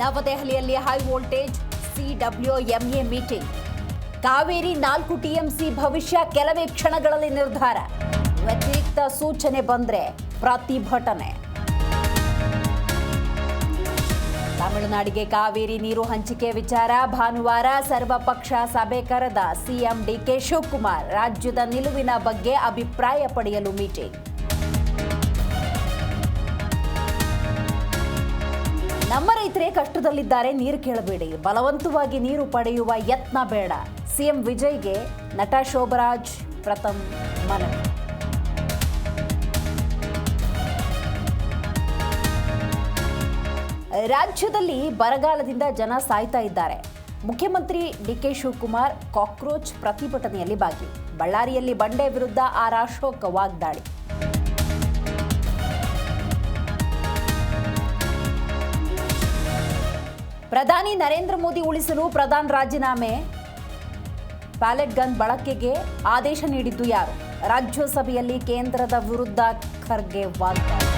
ನವದೆಹಲಿಯಲ್ಲಿ high voltage CWMA meeting. Kaveri 4 TMC ಭವಿಷ್ಯ ಕೆಲವೇ ಕ್ಷಣಗಳಲ್ಲಿ ನಿರ್ಧಾರ. ವ್ಯತಿರಿಕ್ತ ಸೂಚನೆ ಬಂದ್ರೆ ಪ್ರತಿಭಟನೆ. ತಮಿಳುನಾಡಿಗೆ ಕಾವೇರಿ ನೀರು ಹಂಚಿಕೆ ವಿಚಾರ ಭಾನುವಾರ ಸರ್ವಪಕ್ಷ ಸಭೆ ಕರೆದ ಸಿಎಂ ಡಿಕೆ ಶಿವಕುಮಾರ್. ರಾಜ್ಯದ ನಿಲುವಿನ ಬಗ್ಗೆ ಅಭಿಪ್ರಾಯ ಪಡೆಯಲು ಮೀಟಿಂಗ್. ನಮ್ಮ ರೈತರೇ ಕಷ್ಟದಲ್ಲಿದ್ದಾರೆ, ನೀರು ಕೇಳಬೇಡಿ, ಬಲವಂತವಾಗಿ ನೀರು ಪಡೆಯುವ ಯತ್ನ ಬೇಡ. ಸಿಎಂ ವಿಜಯ್ಗೆ ನಟ ಶೋಭರಾಜ್ ಪ್ರಥಮ್ ಮನವಿ. ರಾಜ್ಯದಲ್ಲಿ ಬರಗಾಲದಿಂದ ಜನ ಸಾಯ್ತಾ ಇದ್ದಾರೆ. ಮುಖ್ಯಮಂತ್ರಿ ಡಿಕೆ ಶಿವಕುಮಾರ್ ಕಾಕ್ರೋಚ್ ಪ್ರತಿಭಟನೆಯಲ್ಲಿ ಭಾಗಿ. ಬಳ್ಳಾರಿಯಲ್ಲಿ ಬಂಡೆ ವಿರುದ್ಧ ಆರ್ ಅಶೋಕ್ ವಾಗ್ದಾಳಿ. ಪ್ರಧಾನಿ ನರೇಂದ್ರ ಮೋದಿ ಉಳಿಸಲು ಪ್ರಧಾನಿ ರಾಜೀನಾಮೆ. ಪ್ಯಾಲೆಟ್ ಗನ್ ಬಳಕೆಗೆ ಆದೇಶ ನೀಡಿದ್ದು ಯಾರು? ರಾಜ್ಯಸಭೆಯಲ್ಲಿ ಕೇಂದ್ರದ ವಿರುದ್ಧ ಖರ್ಗೆ ವಾಗ್ದಾಳಿ.